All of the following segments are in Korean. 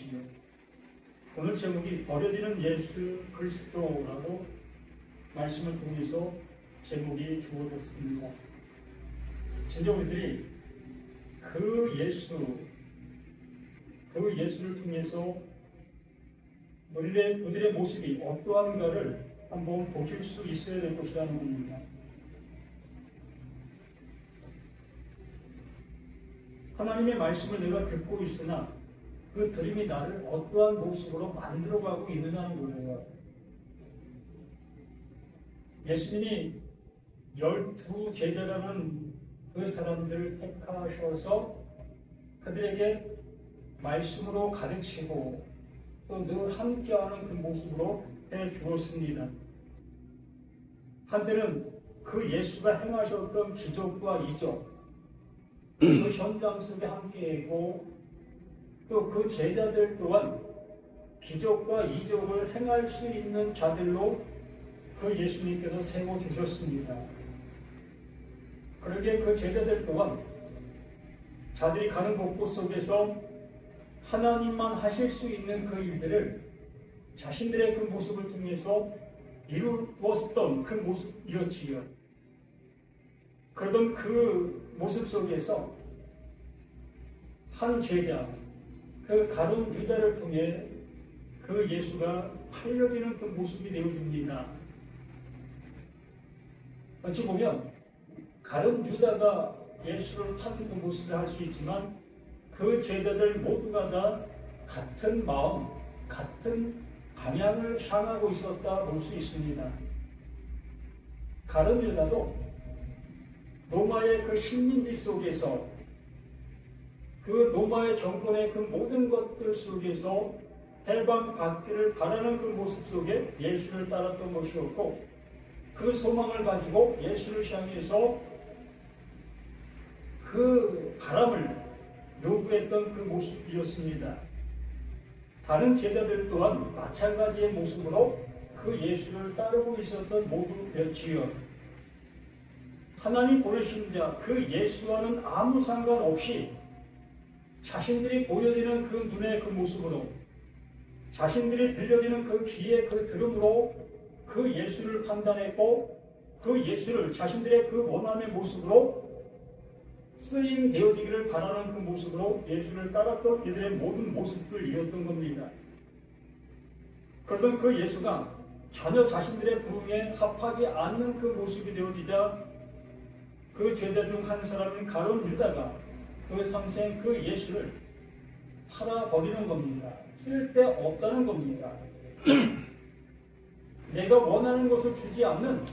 것이지요. 오늘 제목이 버려지는 예수 그리스도라고 말씀을 통해서 제목이 주어졌습니다. 진정 우리들이 그 예수를 통해서 우리의 모습이 어떠한가를 한번 보실 수 있어야 될 것이라는 겁니다. 하나님의 말씀을 내가 듣고 있으나 그 들음이 나를 어떠한 모습으로 만들어가고 있느냐는 거예요. 예수님이 12 제자라는 그 사람들을 택하셔서 그들에게 말씀으로 가르치고 또 늘 함께하는 그 모습으로 해주었습니다. 한때는 그 예수가 행하셨던 기적과 이적, 그 현장 속에 함께하고 또 그 제자들 또한 기적과 이적을 행할 수 있는 자들로 그 예수님께서 세워주셨습니다. 그러기에 그 제자들 또한 자들이 가는 곳곳 속에서 하나님만 하실 수 있는 그 일들을 자신들의 그 모습을 통해서 이루었던 그 모습이었지요. 그러던 그 모습 속에서 한 제자, 그 가룟 유다를 통해 그 예수가 팔려지는 그 모습이 되어집니다. 어찌 보면 가룟 유다가 예수를 파는 그 모습을 할 수 있지만 그 제자들 모두가 다 같은 마음, 같은 방향을 향하고 있었다 볼 수 있습니다. 가룟 유다도 로마의 그 식민지 속에서 그 로마의 정권의 그 모든 것들 속에서 해방받기를 바라는 그 모습 속에 예수를 따랐던 것이었고 그 소망을 가지고 예수를 향해서 그 바람을 요구했던 그 모습이었습니다. 다른 제자들 또한 마찬가지의 모습으로 그 예수를 따르고 있었던 모두였지요. 하나님 보내신 자 그 예수와는 아무 상관없이 자신들이 보여지는 그 눈의 그 모습으로 자신들이 들려지는 그 귀의 그 들음으로 그 예수를 판단했고 그 예수를 자신들의 그 원함의 모습으로 쓰임 되어지기를 바라는 그 모습으로 예수를 따랐던 이들의 모든 모습들이었던 겁니다. 그러던 그 예수가 전혀 자신들의 부름에 합하지 않는 그 모습이 되어지자 그 제자 중 한 사람인 가룟 유다가 그 선생 그 예수를 팔아버리는 겁니다. 쓸데없다는 겁니다. 내가 원하는 것을 주지 않는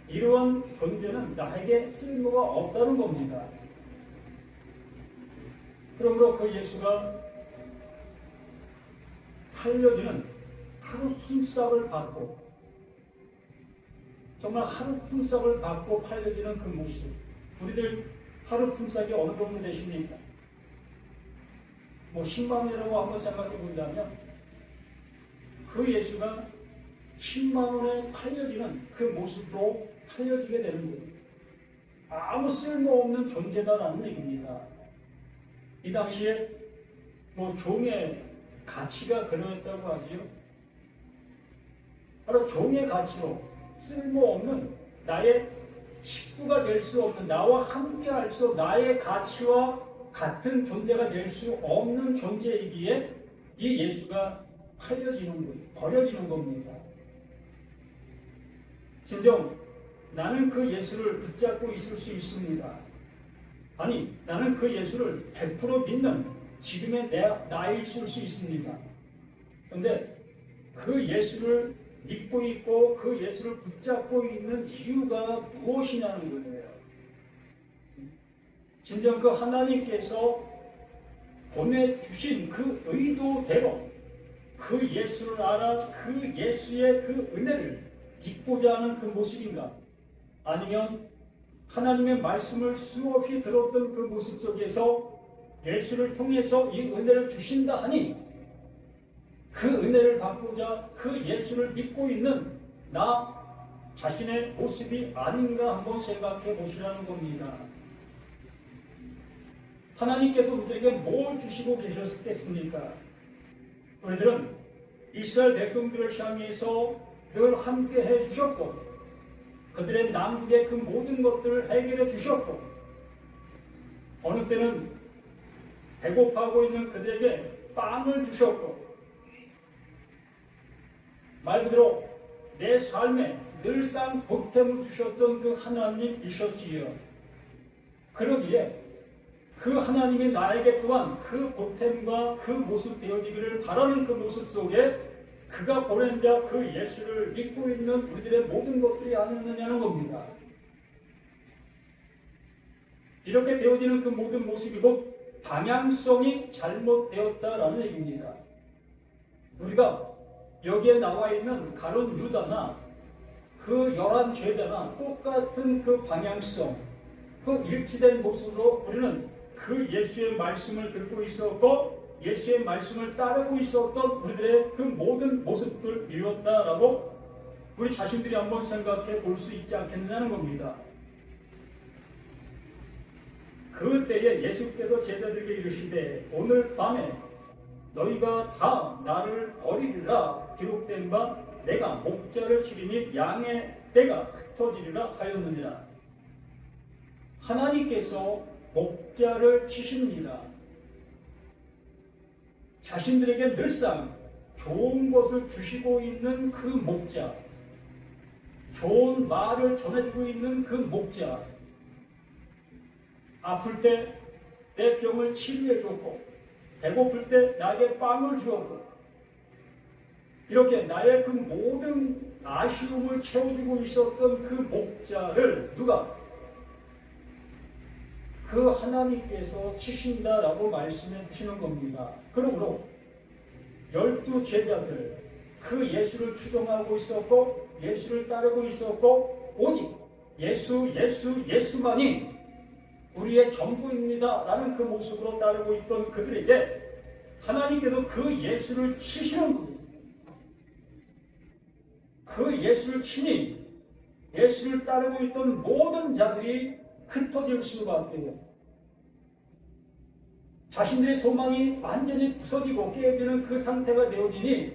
이러한 존재는 나에게 쓸모가 없다는 겁니다. 그러므로 그 예수가 팔려지는 하루 품삯을 받고 정말 하루 품삯을 받고 팔려지는 그 모습, 우리들 하루 품삯이 어느 정도 되십니까? 10만 원이라고 한번 생각해 본다면 그 예수가 10만 원에 팔려지는 그 모습으로 팔려지게 되는 거예요. 아무 쓸모없는 존재다라는 얘기입니다. 이 당시에 종의 가치가 그러했다고 하지요. 바로 종의 가치로 쓸모없는 나의 식구가 될 수 없는 나와 함께 할 수 없는 나의 가치와 같은 존재가 될 수 없는 존재이기에 이 예수가 팔려지는 거예요. 버려지는 겁니다. 진정 나는 그 예수를 붙잡고 있을 수 있습니다. 아니 나는 그 예수를 100% 믿는 지금의 나일 수 있습니다. 그런데 그 예수를 믿고 있고 그 예수를 붙잡고 있는 이유가 무엇이냐는 거예요. 진정 그 하나님께서 보내주신 그 의도대로 그 예수를 알아 그 예수의 그 은혜를 잊고자 하는 그 모습인가? 아니면 하나님의 말씀을 수없이 들었던 그 모습 속에서 예수를 통해서 이 은혜를 주신다 하니 그 은혜를 받고자 그 예수를 믿고 있는 나 자신의 모습이 아닌가 한번 생각해 보시라는 겁니다. 하나님께서 우리에게 뭘 주시고 계셨겠습니까? 우리들은 이스라엘 백성들을 향해서 늘 함께 해주셨고 그들의 남북의 그 모든 것들을 해결해 주셨고 어느 때는 배고파하고 있는 그들에게 빵을 주셨고 말 그대로 내 삶에 늘상 보탬을 주셨던 그 하나님이셨지요. 그러기에 그 하나님이 나에게 또한 그 보탬과 그 모습 되어지기를 바라는 그 모습 속에 그가 보낸 자 그 예수를 믿고 있는 우리들의 모든 것들이 아니었느냐는 겁니다. 이렇게 되어지는 그 모든 모습이 곧 방향성이 잘못되었다라는 얘기입니다. 우리가 여기에 나와 있는 가룟 유다나 그 11제자나 똑같은 그 방향성, 그 일치된 모습으로 우리는 그 예수의 말씀을 듣고 있었고 예수의 말씀을 따르고 있었던 우리들의 그 모든 모습들을 이뤘다라고 우리 자신들이 한번 생각해 볼 수 있지 않겠느냐는 겁니다. 그때에 예수께서 제자들에게 이르시되 오늘 밤에 너희가 다 나를 버리리라 기록된 바 내가 목자를 치리니 양의 떼가 흩어지리라 하였느니라. 하나님께서 목자를 치십니다. 자신들에게 늘상 좋은 것을 주시고 있는 그 목자, 좋은 말을 전해주고 있는 그 목자, 아플 때 내 병을 치료해줬고 배고플 때 나에게 빵을 주었고 이렇게 나의 그 모든 아쉬움을 채워주고 있었던 그 목자를 누가? 그 하나님께서 치신다라고 말씀해 주시는 겁니다. 그러므로 12제자들 그 예수를 추종하고 있었고 예수를 따르고 있었고 오직 예수만이 우리의 전부입니다 라는 그 모습으로 따르고 있던 그들에게 하나님께서 그 예수를 치시는 분이 그 예수를 치니 예수를 따르고 있던 모든 자들이 흩어질 수밖에요. 자신들의 소망이 완전히 부서지고 깨지는 그 상태가 되어지니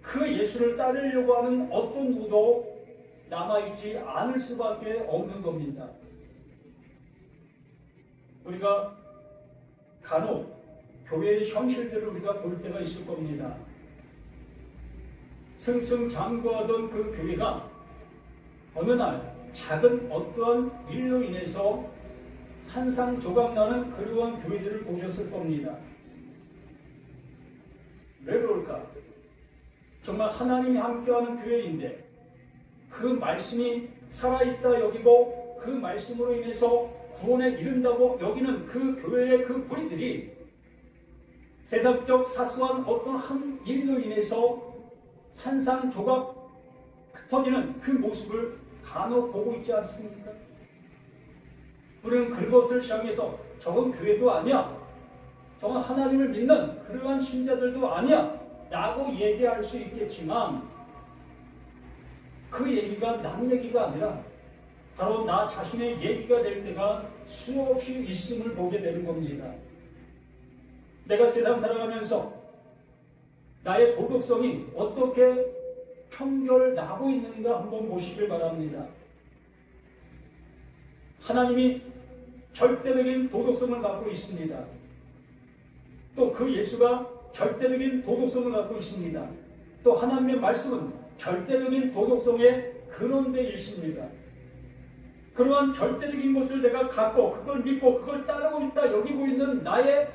그 예수를 따르려고 하는 어떤 누구도 남아있지 않을 수밖에 없는 겁니다. 우리가 간혹 교회의 현실들을 우리가 볼 때가 있을 겁니다. 승승장구하던 그 교회가 어느 날 작은 어떠한 일로 인해서 산상조각나는 그러한 교회들을 보셨을 겁니다. 왜 그럴까? 정말 하나님이 함께하는 교회인데 그 말씀이 살아있다 여기고 그 말씀으로 인해서 구원에 이른다고 여기는 그 교회의 그 무리들이 세상적 사소한 어떤 한 일로 인해서 산상조각 흩어지는 그 모습을 간혹 보고 있지 않습니까? 우리는 그것을 향해서 저건 교회도 아니야, 저건 하나님을 믿는 그러한 신자들도 아니야 라고 얘기할 수 있겠지만 그 얘기가 남 얘기가 아니라 바로 나 자신의 얘기가 될 때가 수없이 있음을 보게 되는 겁니다. 내가 세상 살아가면서 나의 도덕성이 어떻게 평결나고 있는가 한번 보시길 바랍니다. 하나님이 절대적인 도덕성을 갖고 있습니다. 또 그 예수가 절대적인 도덕성을 갖고 있습니다. 또 하나님의 말씀은 절대적인 도덕성의 근원되어 있습니다. 그러한 절대적인 것을 내가 갖고 그걸 믿고 그걸 따르고 있다 여기고 있는 나의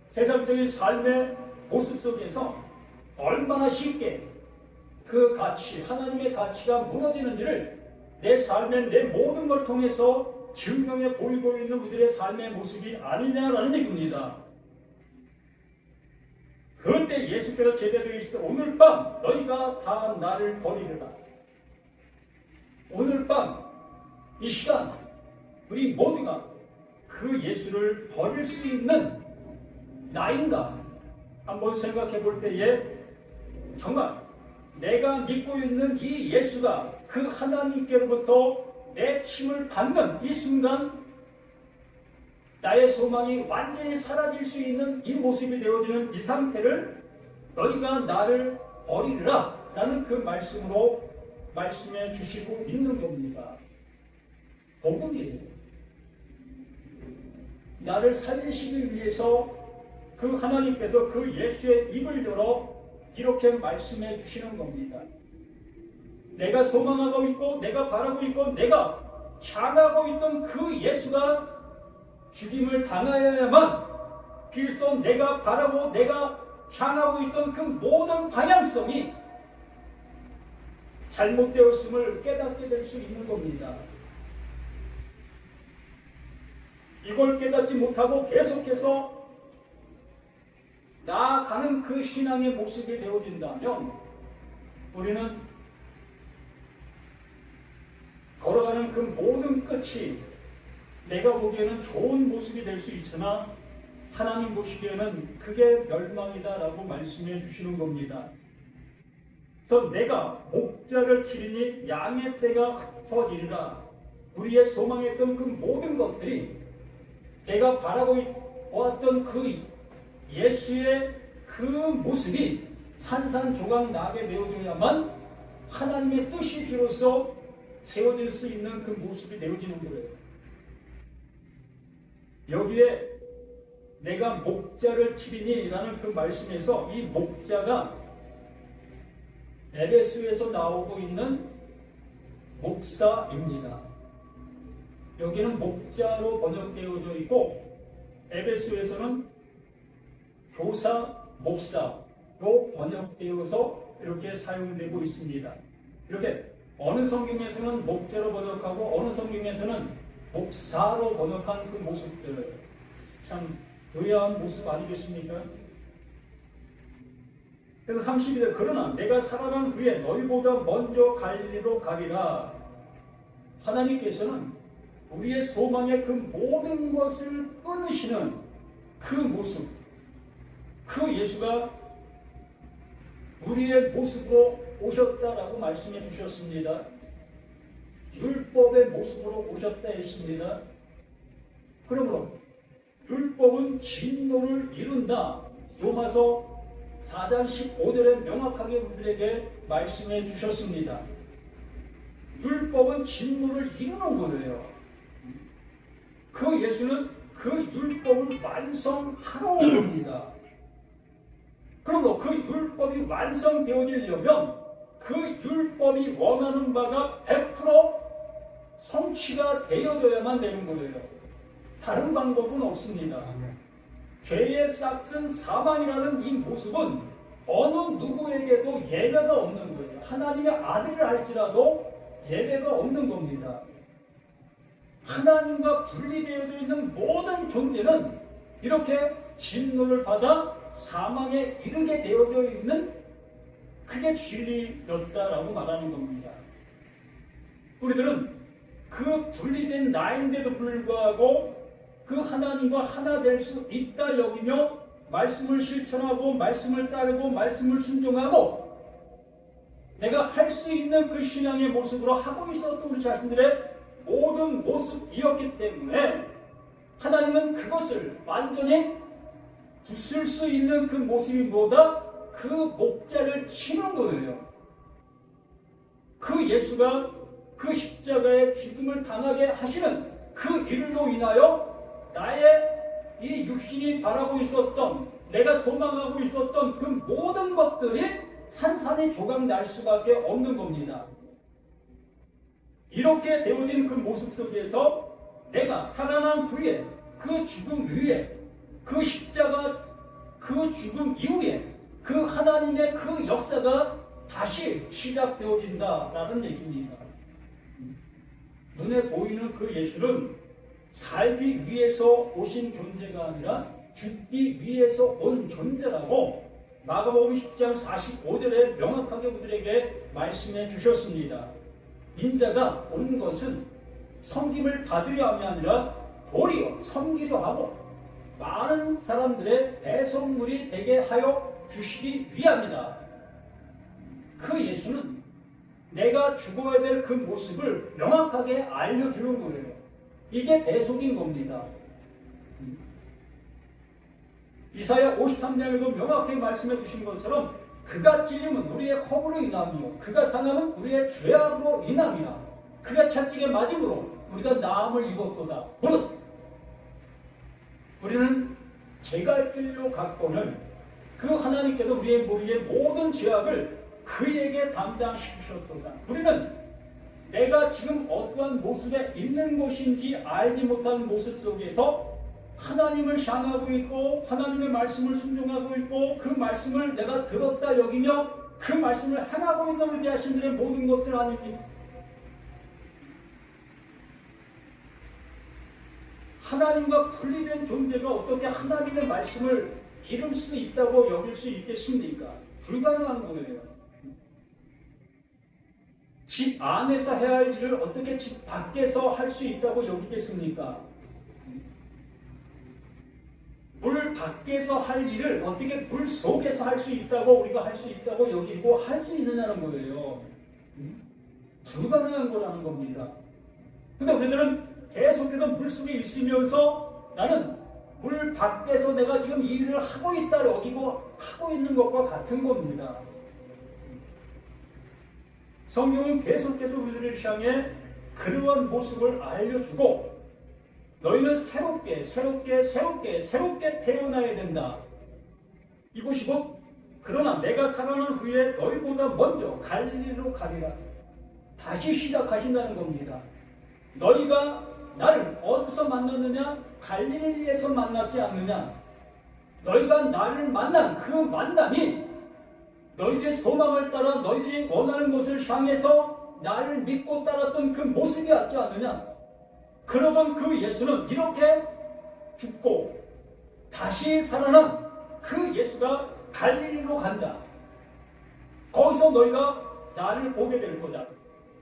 세상적인 삶의 모습 속에서 얼마나 쉽게 그 가치, 하나님의 가치가 무너지는지를 내 삶의 내 모든 걸 통해서 증명해 보이고 있는 우리들의 삶의 모습이 아니냐라는 얘기입니다. 그때 예수께서 제자들에게 이르시되 오늘 밤 너희가 다 나를 버리리라. 오늘 밤 이 시간 우리 모두가 그 예수를 버릴 수 있는 나인가 한번 생각해 볼 때에 정말 내가 믿고 있는 이 예수가 그 하나님께로부터 내 침을 받는 이 순간 나의 소망이 완전히 사라질 수 있는 이 모습이 되어지는 이 상태를 너희가 나를 버리리라 라는 그 말씀으로 말씀해 주시고 있는 겁니다. 복음이에요. 나를 살리시기 위해서 그 하나님께서 그 예수의 입을 열어 이렇게 말씀해 주시는 겁니다. 내가 소망하고 있고 내가 바라고 있고 내가 향하고 있던 그 예수가 죽임을 당하여야만 비로소 내가 바라고 내가 향하고 있던 그 모든 방향성이 잘못되었음을 깨닫게 될 수 있는 겁니다. 이걸 깨닫지 못하고 계속해서 나아가는 그 신앙의 모습이 되어진다면 우리는 걸어가는 그 모든 끝이 내가 보기에는 좋은 모습이 될 수 있으나 하나님 보시기에는 그게 멸망이다라고 말씀해 주시는 겁니다. 그래서 내가 목자를 기르니 양의 떼가 흩어지리라. 우리의 소망했던 그 모든 것들이 내가 바라고 보았던 그 예수의 그 모습이 산산조각 나게 되어져야만 하나님의 뜻이 비로소 세워질 수 있는 그 모습이 되어지는 거예요. 여기에 내가 목자를 기르니 라는 그 말씀에서 이 목자가 에베소에서 나오고 있는 목사입니다. 여기는 목자로 번역되어져 있고 에베소에서는 교사, 목사로 번역되어서 이렇게 사용되고 있습니다. 이렇게 어느 성경에서는 목자로 번역하고 어느 성경에서는 목사로 번역한 그 모습들 참 의아한 모습 아니겠습니까? 그래서 32절 그러나 내가 살아난 후에 너희보다 먼저 갈릴리로 가리라. 하나님께서는 우리의 소망의 그 모든 것을 끊으시는 그 모습, 그 예수가 우리의 모습으로 오셨다라고 말씀해 주셨습니다. 율법의 모습으로 오셨다 했습니다. 그러므로 율법은 진노를 이룬다. 로마서 4장 15절에 명확하게 우리에게 말씀해 주셨습니다. 율법은 진노를 이루는 거예요. 그 예수는 그 율법을 완성하러 온 겁니다. 그리고 그 율법이 완성되어지려면 그 율법이 원하는 바가 100% 성취가 되어져야만 되는 거예요. 다른 방법은 없습니다. 죄의 싹은 사망이라는 이 모습은 어느 누구에게도 예외가 없는 거예요. 하나님의 아들을 할지라도 예외가 없는 겁니다. 하나님과 분리되어져 있는 모든 존재는 이렇게 진노를 받아 사망에 이르게 되어져 있는 그게 진리였다라고 말하는 겁니다. 우리들은 그 분리된 나인데도 불구하고 그 하나님과 하나 될 수 있다 여기며 말씀을 실천하고 말씀을 따르고 말씀을 순종하고 내가 할 수 있는 그 신앙의 모습으로 하고 있었던 우리 자신들의 모든 모습이었기 때문에 하나님은 그것을 완전히 부술 수 있는 그 모습이 뭐다? 그 목자를 치는 거예요. 그 예수가 그 십자가의 죽음을 당하게 하시는 그 일로 인하여 나의 이 육신이 바라고 있었던 내가 소망하고 있었던 그 모든 것들이 산산이 조각 날 수밖에 없는 겁니다. 이렇게 되어진 그 모습 속에서 내가 살아난 후에 그 죽음 위에 그 십자가 그 죽음 이후에 그 하나님의 그 역사가 다시 시작되어진다라는 얘기입니다. 눈에 보이는 그 예수는 살기 위해서 오신 존재가 아니라 죽기 위해서 온 존재라고 마가복음 10장 45절에 명확하게 우리에게 말씀해 주셨습니다. 인자가 온 것은 섬김을 받으려 함이 아니라 도리어 섬기려 하고 많은 사람들의 대성물이 되게 하여 주시기 위함이다. 그 예수는 내가 죽어야 될 그 모습을 명확하게 알려주는 거예요. 이게 대속인 겁니다. 이사야 53장에도 명확히 말씀해 주신 것처럼 그가 찔림은 우리의 허물로 인함이요 그가 상함은 우리의 죄악으로 인함이라. 그가 채찍에 맞음으로 우리가 나음을 입었도다. 무릇 우리는 제갈 길로 갔고는 그 하나님께서 우리의 모든 죄악을 그에게 담당시키셨도다. 우리는 내가 지금 어떠한 모습에 있는 것인지 알지 못한 모습 속에서 하나님을 향하고 있고 하나님의 말씀을 순종하고 있고 그 말씀을 내가 들었다 여기며 그 말씀을 행하고 있는 우리 자신들의 모든 것들 아닙니까? 하나님과 분리된 존재가 어떻게 하나님의 말씀을 이룰 수 있다고 여길 수 있겠습니까? 불가능한 거예요. 집 안에서 해야 할 일을 어떻게 집 밖에서 할 수 있다고 여기겠습니까? 물 밖에서 할 일을 어떻게 물 속에서 할 수 있다고 우리가 할 수 있다고 여기고 할 수 있느냐는 거예요. 불가능한 거라는 겁니다. 근데 우리들은 계속해서 물 속에 있으면서 나는 물 밖에서 내가 지금 이 일을 하고 있다 여기고 하고 있는 것과 같은 겁니다. 성경은 계속해서 우리들을 향해 그러한 모습을 알려주고 너희는 새롭게 태어나야 된다. 이것이 곧 그러나 내가 살아난 후에 너희보다 먼저 갈릴리로 가리라. 다시 시작하신다는 겁니다. 너희가 나를 어디서 만났느냐? 갈릴리에서 만났지 않느냐? 너희가 나를 만난 그 만남이 너희들의 소망을 따라 너희들이 원하는 것을 향해서 나를 믿고 따랐던 그 모습이었지 않느냐? 그러던 그 예수는 이렇게 죽고 다시 살아난 그 예수가 갈릴리로 간다. 거기서 너희가 나를 보게 될 거다.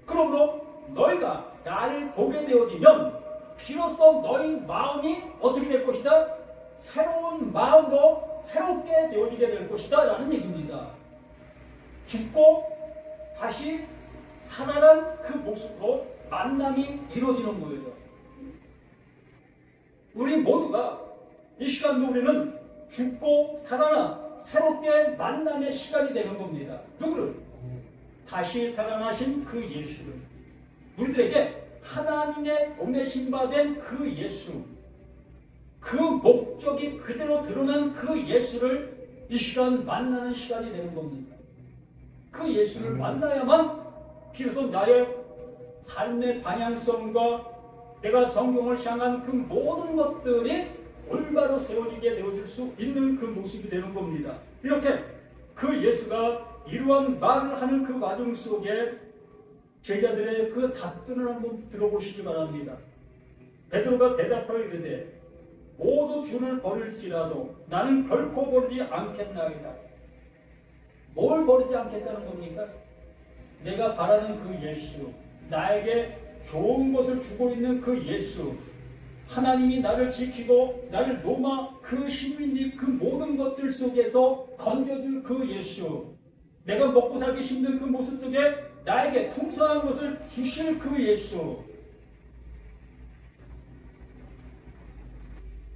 그러므로 너희가 나를 보게 되어지면 비로소 너희 마음이 어떻게 될 것이다? 새로운 마음으로 새롭게 되어지게 될 것이다 라는 얘기입니다. 죽고 다시 살아난 그 모습으로 만남이 이루어지는 거예요. 우리 모두가 이 시간도 우리는 죽고 살아나 새롭게 만남의 시간이 되는 겁니다. 누구를? 다시 살아나신 그 예수를. 우리들에게 하나님의 보내신 바 된 그 예수, 그 목적이 그대로 드러난 그 예수를 이 시간 만나는 시간이 되는 겁니다. 그 예수를 만나야만 비로소 나의 삶의 방향성과 내가 성경을 향한 그 모든 것들이 올바로 세워지게 되어질 수 있는 그 모습이 되는 겁니다. 이렇게 그 예수가 이러한 말을 하는 그 과정 속에 제자들의 그 답변을 한번 들어보시기 바랍니다. 베드로가 대답하여 이르되 모두 주를 버릴지라도 나는 결코 버리지 않겠나이다. 뭘 버리지 않겠다는 겁니까? 내가 바라는 그 예수, 나에게 좋은 것을 주고 있는 그 예수, 하나님이 나를 지키고 나를 로마 그 시민이 그 모든 것들 속에서 건져줄 그 예수, 내가 먹고 살기 힘든 그 모습 속에 나에게 풍성한 것을 주실 그 예수,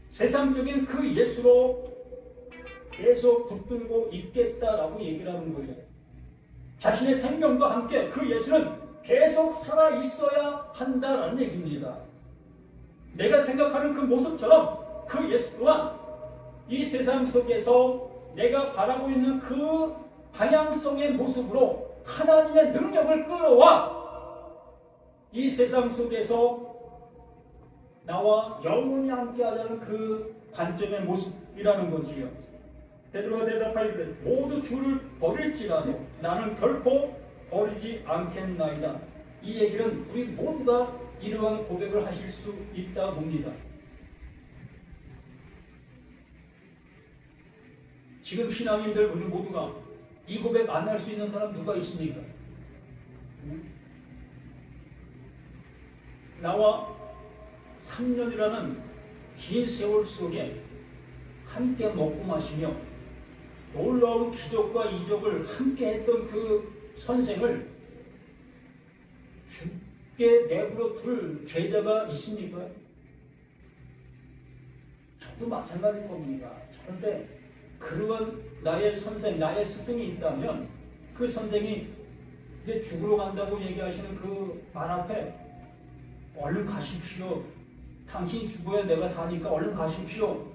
세상적인 그 예수로 계속 붙들고 있겠다라고 얘기를 하는 거예요. 자신의 생명과 함께 그 예수는 계속 살아 있어야 한다라는 얘기입니다. 내가 생각하는 그 모습처럼 그 예수 또한 이 세상 속에서 내가 바라고 있는 그 방향성의 모습으로 하나님의 능력을 끌어와 이 세상 속에서 나와 영원히 함께하자는 그 관점의 모습이라는 것이요. 베드로가 대답하기를 모두 주를 버릴지라도 나는 결코 버리지 않겠나이다. 이 얘기는 우리 모두가 이러한 고백을 하실 수 있다 봅니다. 지금 신앙인들 우리 모두가 이 고백 안 할 수 있는 사람 누가 있습니까? 나와 3년이라는 긴 세월 속에 함께 먹고 마시며 놀라운 기적과 이적을 함께 했던 그 선생을 죽게 내버려 둘 죄자가 있습니까? 저도 마찬가지일 겁니다. 그런데 그런 나의 선생, 나의 스승이 있다면 그 선생이 이제 죽으러 간다고 얘기하시는 그 말 앞에 얼른 가십시오. 당신 죽어야 내가 사니까 얼른 가십시오.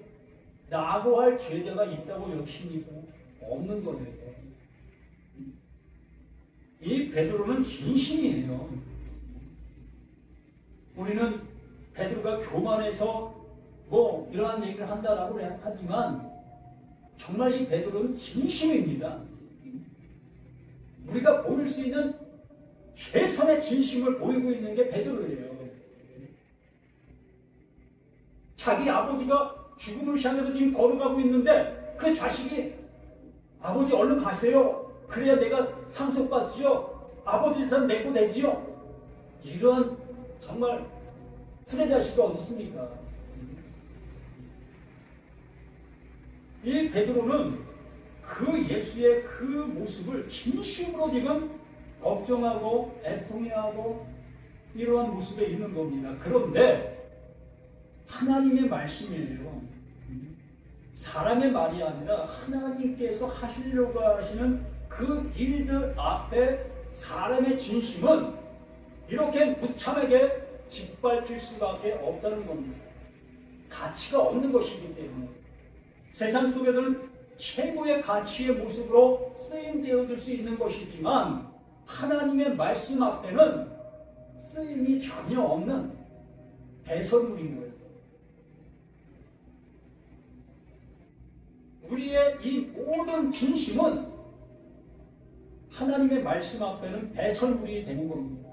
라고 할 제자가 있다고 여기십니까? 없는 거예요. 이 베드로는 진심이에요. 우리는 베드로가 교만해서 뭐 이러한 얘기를 한다라고 하지만 정말 이 베드로는 진심입니다. 우리가 보일 수 있는 최선의 진심을 보이고 있는 게 베드로예요. 자기 아버지가 죽음을 향해서 지금 걸어가고 있는데 그 자식이 아버지 얼른 가세요. 그래야 내가 상속받지요. 아버지 산 내고 되지요. 이런 정말 후레자식이 어디 있습니까? 이 베드로는 그 예수의 그 모습을 진심으로 지금 걱정하고 애통해하고 이러한 모습에 있는 겁니다. 그런데 하나님의 말씀이에요. 사람의 말이 아니라 하나님께서 하시려고 하시는 그 일들 앞에 사람의 진심은 이렇게 무참하게 짓밟힐 수밖에 없다는 겁니다. 가치가 없는 것이기 때문에 세상 속에서는 최고의 가치의 모습으로 쓰임되어질 수 있는 것이지만 하나님의 말씀 앞에는 쓰임이 전혀 없는 배설물인 거예요. 우리의 이 모든 진심은 하나님의 말씀 앞에는 배설물이 되는 겁니다.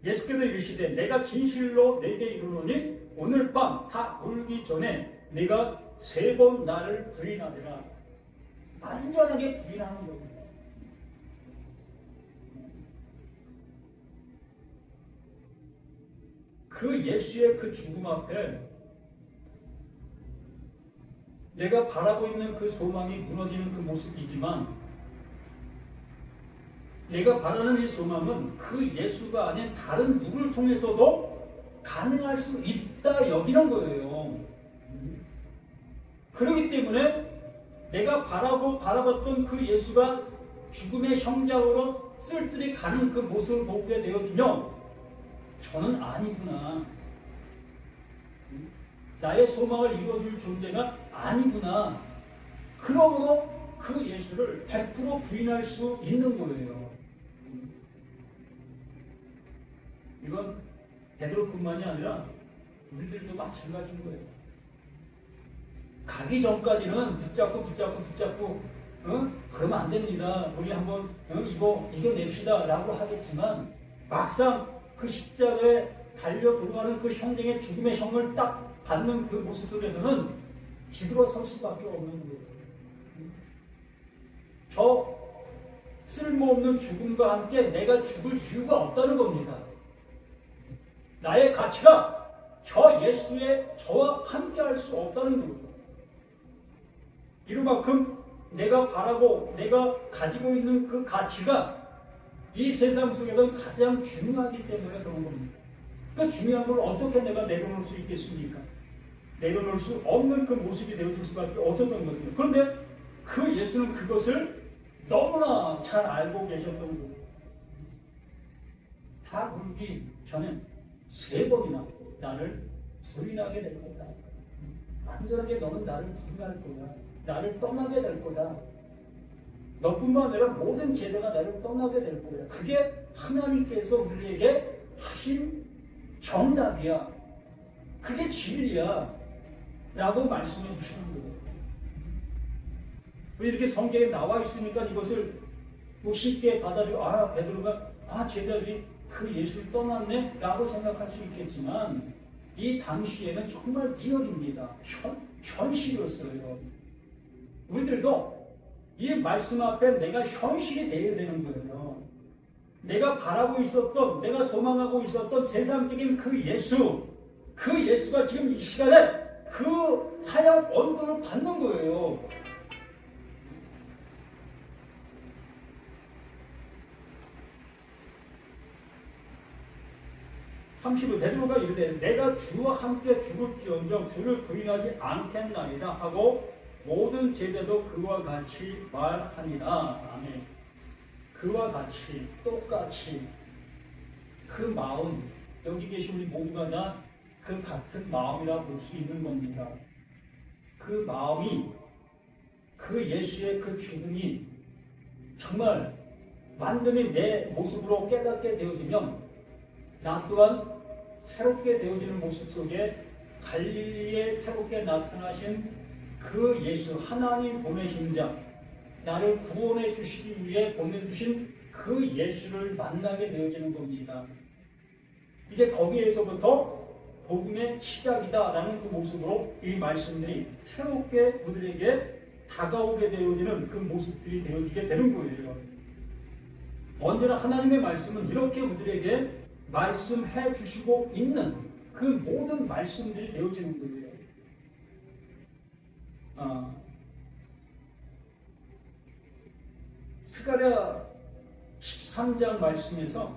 예수께서 이르시되 내가 진실로 내게 이르노니 오늘 밤 다 울기 전에 네가 3번 나를 부인하리라. 완전하게 부인하는 겁니다. 그 예수의 그 죽음 앞에 내가 바라고 있는 그 소망이 무너지는 그 모습이지만 내가 바라는 이 소망은 그 예수가 아닌 다른 누구를 통해서도 가능할 수 있다 여기는 거예요. 그렇기 때문에 내가 바라봤던 그 예수가 죽음의 형장으로 쓸쓸히 가는 그 모습을 보게 되어지면 저는 아니구나. 나의 소망을 이루어줄 존재가 아니구나. 그러므로 그 예수를 100% 부인할 수 있는 거예요. 이건 베드로뿐만이 아니라 우리들도 마찬가지인 거예요. 가기 전까지는 붙잡고 그러면 안 됩니다. 우리 한번 이거 이겨냅시다 라고 하겠지만 막상 그 십자가에 달려 들어가는 그 형쟁의 죽음의 형을 딱 받는 그 모습 속에서는 뒤돌아설 수밖에 없는 거예요. 저 쓸모없는 죽음과 함께 내가 죽을 이유가 없다는 겁니다. 나의 가치가 저 예수의 저와 함께 할 수 없다는 거예요. 이로만큼 내가 바라고 내가 가지고 있는 그 가치가 이 세상 속에서 가장 중요하기 때문에 그런 겁니다. 그 중요한 걸 어떻게 내가 내려놓을 수 있겠습니까? 내려놓을 수 없는 그 모습이 되어질 수밖에 없었던 거죠. 그런데 그 예수는 그것을 너무나 잘 알고 계셨던 거예요. 다 울기 전에 3번이나 나를 부인하게 될 거다. 완전하게 너는 나를 부인할 거야. 나를 떠나게 될 거다. 너뿐만 아니라 모든 제자가 나를 떠나게 될 거야. 그게 하나님께서 우리에게 하신 정답이야. 그게 진리야. 라고 말씀해 주시는 거예요. 왜 이렇게 성경에 나와 있으니까 이것을 뭐 쉽게 받아들여 베드로가 제자들이 그 예수를 떠났네? 라고 생각할 수 있겠지만 이 당시에는 정말 리얼입니다. 현실이었어요. 우리들도 이 말씀 앞에 내가 현실이 되어야 되는 거예요. 내가 바라고 있었던, 내가 소망하고 있었던 세상적인 그 예수가 지금 이 시간에 그 사역 언도를 받는 거예요. 30을 베드로가 이르되 내가 주와 함께 죽을지언정 주를 부인하지 않겠나이다 하고 모든 제자도 그와 같이 말하니라. 아멘. 그와 같이 똑같이 그 마음, 여기 계신 우리 모두가 다 그 같은 마음이라 볼 수 있는 겁니다. 그 마음이, 그 예수의 그 죽음이 정말 완전히 내 모습으로 깨닫게 되어지면 나 또한 새롭게 되어지는 모습 속에 갈릴리에 새롭게 나타나신 그 예수, 하나님 보내신 자, 나를 구원해 주시기 위해 보내주신 그 예수를 만나게 되어지는 겁니다. 이제 거기에서부터 복음의 시작이다라는 그 모습으로 이 말씀들이 새롭게 우리에게 다가오게 되어지는 그 모습들이 되어지게 되는 거예요. 언제나 하나님의 말씀은 이렇게 우리에게 말씀해 주시고 있는 그 모든 말씀들이 되어지는 거예요. 스가랴 13장 말씀에서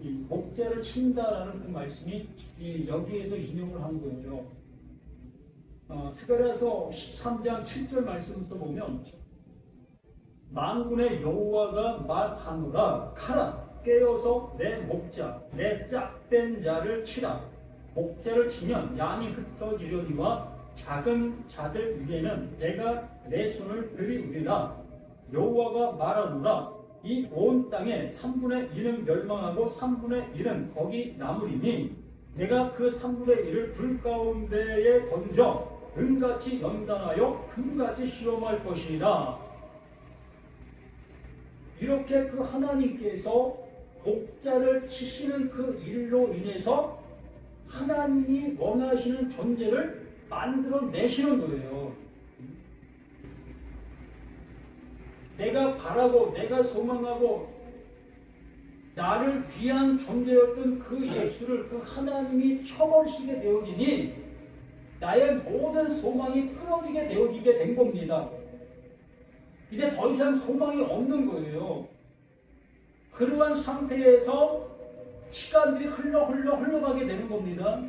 이 목자를 친다라는 그 말씀이 여기에서 인용을 한 거예요. 스가랴서 13장 7절 말씀부터 보면 만군의 여호와가 말하노라 가라 깨어서 내 목자 내 짝된 자를 치라 목자를 치면 양이 흩어지려니와 작은 자들 위에는 내가 내 손을 들이우리라 여호와가 말하노라 이 온 땅의 3분의 1은 멸망하고 3분의 1은 거기 남으리니 내가 그 3분의 1을 불 가운데에 던져 은같이 연단하여 금같이 시험할 것이라. 이렇게 그 하나님께서 목자를 치시는 그 일로 인해서 하나님이 원하시는 존재를 만들어내시는 거예요. 내가 바라고 내가 소망하고 나를 위한 존재였던 그 예수를 그 하나님이 쳐버리시게 되어지니 나의 모든 소망이 끊어지게 되어지게 된 겁니다. 이제 더 이상 소망이 없는 거예요. 그러한 상태에서 시간들이 흘러가게 되는 겁니다.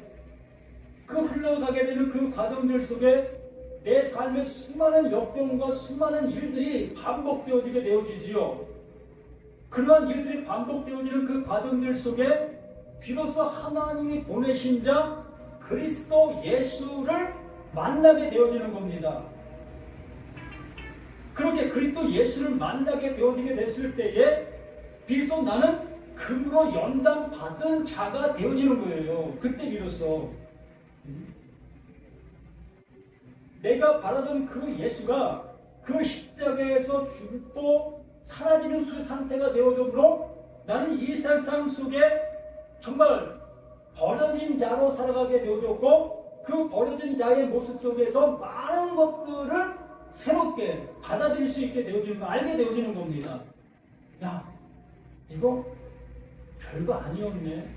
그 흘러가게 되는 그 과정들 속에 내 삶의 수많은 역경과 수많은 일들이 반복되어지게 되어지지요. 그러한 일들이 반복되어지는 그 과정들 속에 비로소 하나님이 보내신 자 그리스도 예수를 만나게 되어지는 겁니다. 그렇게 그리스도 예수를 만나게 되어지게 됐을 때에 비로소 나는 금으로 연단받은 자가 되어지는 거예요. 그때 비로소 내가 바라던 그 예수가 그 십자가에서 죽고 사라지는 그 상태가 되어져므로 나는 이 세상 속에 정말 버려진 자로 살아가게 되어졌고 그 버려진 자의 모습 속에서 많은 것들을 새롭게 받아들일 수 있게 되어지는 거, 알게 되어지는 겁니다. 야, 이거 별거 아니었네.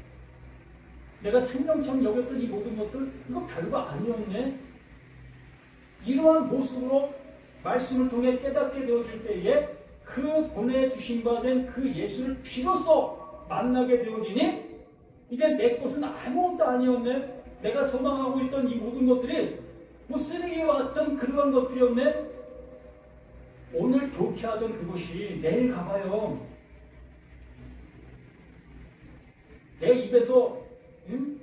내가 생명처럼 여겼던 이 모든 것들 이거 별거 아니었네. 이러한 모습으로 말씀을 통해 깨닫게 되어질 때에 그 보내주신 바 된 그 예수를 비로소 만나게 되어지니 이제 내 것은 아무것도 아니었네. 내가 소망하고 있던 이 모든 것들이 뭐 쓰레기와 같은 그러한 것들이었네. 오늘 좋게 하던 그것이 내일 가봐요. 내 입에서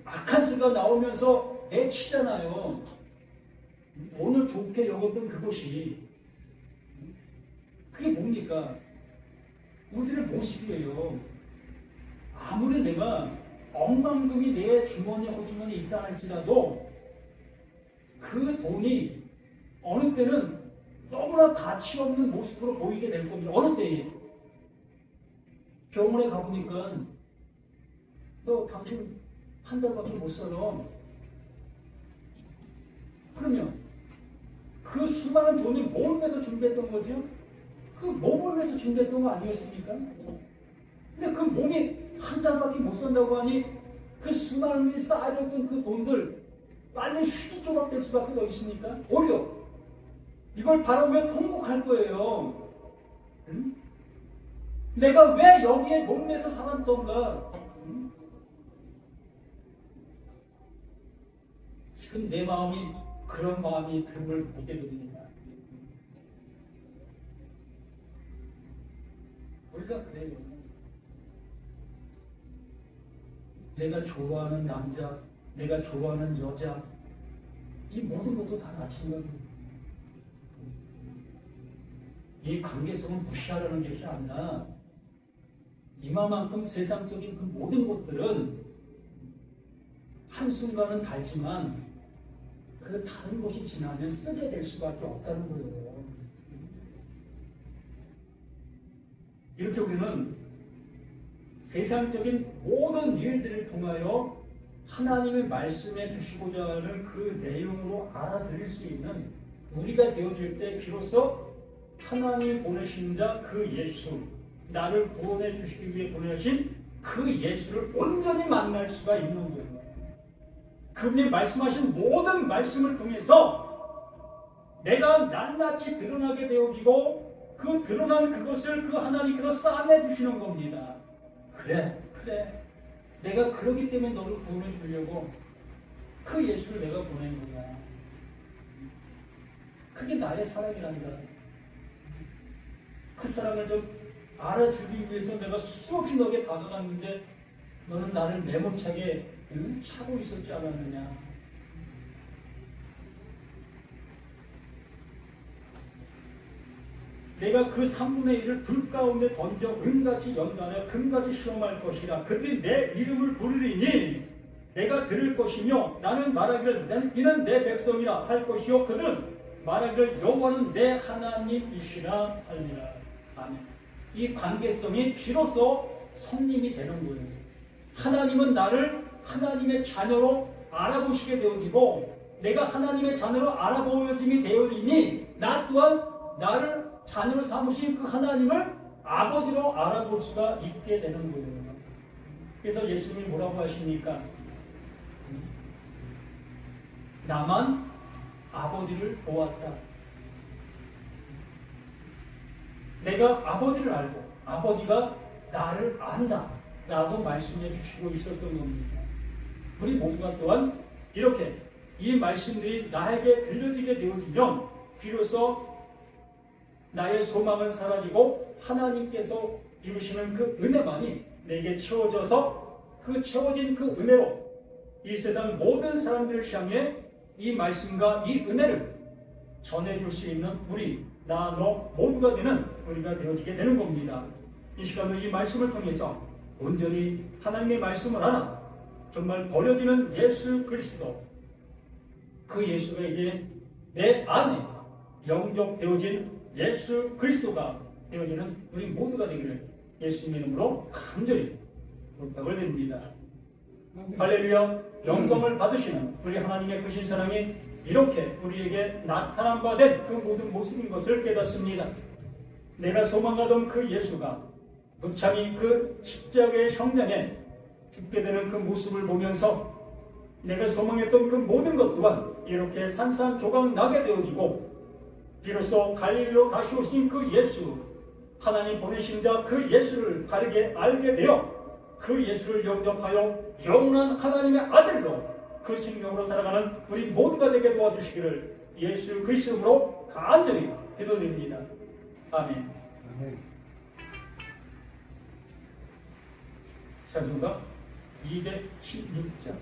악한 수가 나오면서 내치잖아요. 오늘 좋게 여겼던 그것이 그게 뭡니까? 우리들의 모습이에요. 아무리 내가 억만금이 내 주머니 호주머니에 있다 할지라도 그 돈이 어느 때는 너무나 가치 없는 모습으로 보이게 될 겁니다. 어느 때에 병원에 가보니까 너 당신 한 달밖에 못 살아. 그러면 그 수많은 돈이 뭘 위해서 준비했던 거죠? 그 몸을 위해서 준비했던 거 아니었습니까? 근데 그 몸이 한 달밖에 못 산다고 하니 그 수많은 일이 쌓여있던 그 돈들 빨리 휴지 조각 될 수밖에 더 있습니까? 오히려 이걸 바라보면 통곡할 거예요. 응? 내가 왜 여기에 몸에서 살았던가? 응? 내 마음이 그런 마음이 든 걸 보게 됩니다. 우리가 그래요. 내가 좋아하는 남자, 내가 좋아하는 여자, 이 모든 것도 다 마찬가지입니다. 이 관계성을 무시하라는 것이 아니라 이마만큼 세상적인 그 모든 것들은 한순간은 달지만 그 다른 곳이 지나면 쓰게 될 수밖에 없다는 거예요. 이렇게 우리는 세상적인 모든 일들을 통하여 하나님의 말씀해 주시고자 하는 그 내용으로 알아들을 수 있는 우리가 되어질 때 비로소 하나님 보내신 자 그 예수, 나를 구원해 주시기 위해 보내신 그 예수를 온전히 만날 수가 있는 거예요. 그분이 말씀하신 모든 말씀을 통해서 내가 낱낱이 드러나게 되어지고 그 드러난 그것을 그 하나님께서 쌓아내 주시는 겁니다. 그래. 내가 그러기 때문에 너를 구원해 주려고 그 예수를 내가 보낸 거야. 그게 나의 사랑이란다. 그 사랑을 좀 알아주기 위해서 내가 수없이 너에게 다가갔는데 너는 나를 매몰차게 차고 있었지 않았느냐. 내가 그 3분의 1을 불 가운데 던져 은같이 연단해 금같이 시험할 것이라. 그들이 내 이름을 부르리니 내가 들을 것이며 나는 말하기를 이는 내 백성이라 할 것이요 그들은 말하기를 여호와는 내 하나님이시라 하리라. 아멘. 이 관계성이 비로소 성님이 되는 거예요. 하나님은 나를 하나님의 자녀로 알아보시게 되어지고 내가 하나님의 자녀로 알아보여짐이 되어지니 나 또한 나를 자녀로 삼으신 그 하나님을 아버지로 알아볼 수가 있게 되는 거예요. 그래서 예수님이 뭐라고 하십니까? 나만 아버지를 보았다. 내가 아버지를 알고 아버지가 나를 안다 라고 말씀해 주시고 있었던 겁니다. 우리 모두가 또한 이렇게 이 말씀들이 나에게 들려지게 되어지면 비로소 나의 소망은 사라지고 하나님께서 이루시는 그 은혜만이 내게 채워져서 그 채워진 그 은혜로 이 세상 모든 사람들을 향해 이 말씀과 이 은혜를 전해줄 수 있는 우리, 나, 너 모두가 되는 우리가 되어지게 되는 겁니다. 이 시간은 이 말씀을 통해서 온전히 하나님의 말씀을 알아 정말 버려지는 예수 그리스도, 그 예수가 이제 내 안에 영접되어진 예수 그리스도가 되어지는 우리 모두가 되기를 예수님의 이름으로 간절히 부탁을 드립니다. 할렐루야. 영광을 받으시는 우리 하나님의 크신 사랑이 이렇게 우리에게 나타난 바 된 그 모든 모습인 것을 깨닫습니다. 내가 소망하던 그 예수가 무참히 그 십자가의 성장에 죽게 되는 그 모습을 보면서 내가 소망했던 그 모든 것 또한 이렇게 산산조각 나게 되어지고 비로소 갈릴리로 다시 오신 그 예수, 하나님 보내신 자 그 예수를 바르게 알게 되어 그 예수를 영접하여 영원한 하나님의 아들로 그 생명으로 살아가는 우리 모두가 되게 도와주시기를 예수 그리스도로 간절히 기도드립니다. 아멘. 찬송가 216장